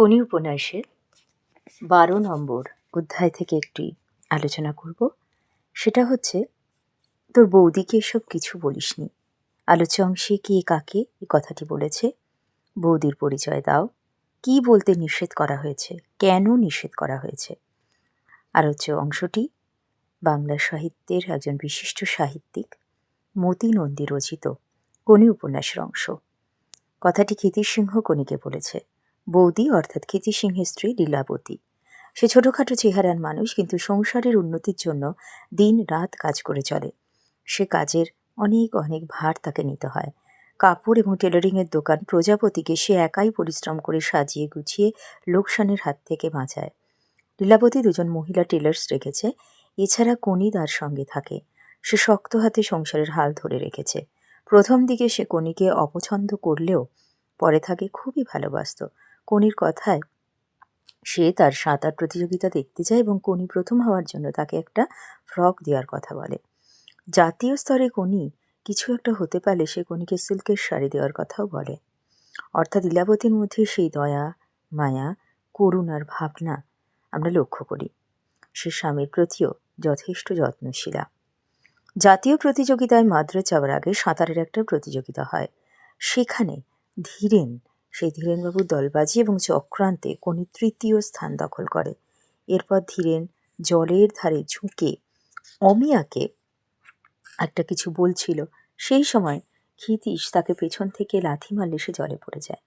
কোনি উপন্যাসের 12 নম্বর অধ্যায় থেকে একটি আলোচনা করব। সেটা হচ্ছে, তোর বৌদিকে এসব কিছু বলিসনি। আলোচ্য অংশে কে কাকে এই কথাটি বলেছে, বৌদির পরিচয় দাও, কি বলতে নিষেধ করা হয়েছে, কেন নিষেধ করা হয়েছে। আলোচ্য অংশটি বাংলা সাহিত্যের একজন বিশিষ্ট সাহিত্যিক মতি নন্দী রচিত কোনি উপন্যাসের অংশ। কথাটি ক্ষিতিসিংহ কোনিকে বলেছে। বৌদি অর্থাৎ ক্ষিতিসিংহের স্ত্রী লীলাবতী। সে ছোটোখাটো চেহারার মানুষ, কিন্তু সংসারের উন্নতির জন্য দিন রাত কাজ করে চলে। সে কাজের অনেক অনেক ভার তাকে নিতে হয়। কাপড় এবং টেলারিংয়ের দোকান প্রজাপতিকে সে একাই পরিশ্রম করে সাজিয়ে গুছিয়ে লোকসানের হাত থেকে বাঁচায়। লীলাবতী দুজন মহিলা টেলার্স রেখেছে, এছাড়া কোনি তার সঙ্গে থাকে। সে শক্ত হাতে সংসারের হাল ধরে রেখেছে। প্রথম দিকে সে কোনিকে অপছন্দ করলেও পরে তাকে খুবই ভালোবাসত। কোনির কথায় সে তার সাঁতার প্রতিযোগিতা দেখতে যায় এবং কোনি প্রথম হওয়ার জন্য তাকে একটা ফ্রক দেওয়ার কথা বলে। জাতীয় স্তরে কোনি কিছু একটা হতে পারলে সে কোনিকে সিল্কের শাড়ি দেওয়ার কথাও বলে। অর্থাৎ লীলাবতীর মধ্যে সেই দয়া, মায়া, করুণার ভাবনা আমরা লক্ষ্য করি। সে স্বামীর প্রতিও যথেষ্ট যত্নশীলা। জাতীয় প্রতিযোগিতায় মাদ্রাজ যাওয়ার আগে সাঁতারের একটা প্রতিযোগিতা হয়। সেখানে সেই ধীরেনবাবুর দলবাজি এবং চক্রান্তে কোনি তৃতীয় স্থান দখল করে। এরপর ধীরেন জলের ধারে ঝুঁকে অমিয়াকে একটা কিছু বলছিল। সেই সময় ক্ষিতীশ তাকে পেছন থেকে লাথি মারলে সে জলে পড়ে যায়।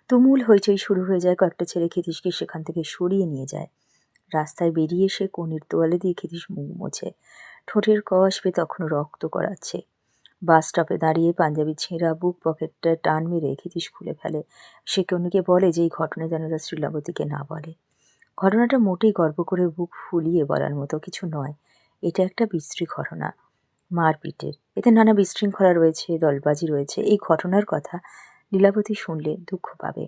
তুমুল হইচই শুরু হয়ে যায়। কয়েকটা ছেলে ক্ষিতীশকে সেখান থেকে সরিয়ে নিয়ে যায়। রাস্তায় বেরিয়ে এসে কোনির তোয়ালে দিয়ে ক্ষিতীশ মুখ মোছে। ঠোঁটের কষ পেয়ে তখনও রক্ত গড়াচ্ছে। বাস স্টপে দাঁড়িয়ে পাঞ্জাবি ছেঁড়া বুক পকেটটা টান মেরে ক্ষিতীশ খুলে ফেলে। সে কোনিকে বলে যে এই ঘটনা যেন তার লীলাবতীকে না বলে। ঘটনাটা মোটেই গর্ব করে বুক ফুলিয়ে বলার মতো কিছু নয়। এটা একটা বিশ্রী ঘটনা, মারপিটের। এতে নানা বিশৃঙ্খলা রয়েছে, দলবাজি রয়েছে। এই ঘটনার কথা লীলাবতী শুনলে দুঃখ পাবে।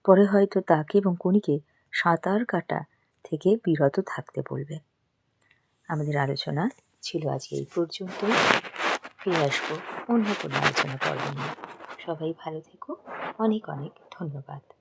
পরে হয়তো তাকে এবং কোনিকে সাঁতার কাটা থেকে বিরত থাকতে বলবে। আমাদের আলোচনা ছিল আজকে এই পর্যন্তই। ফিরে আসবো অন্য কোনো আলোচনা পর্ব নিয়ে। সবাই ভালো থেকো। অনেক অনেক ধন্যবাদ।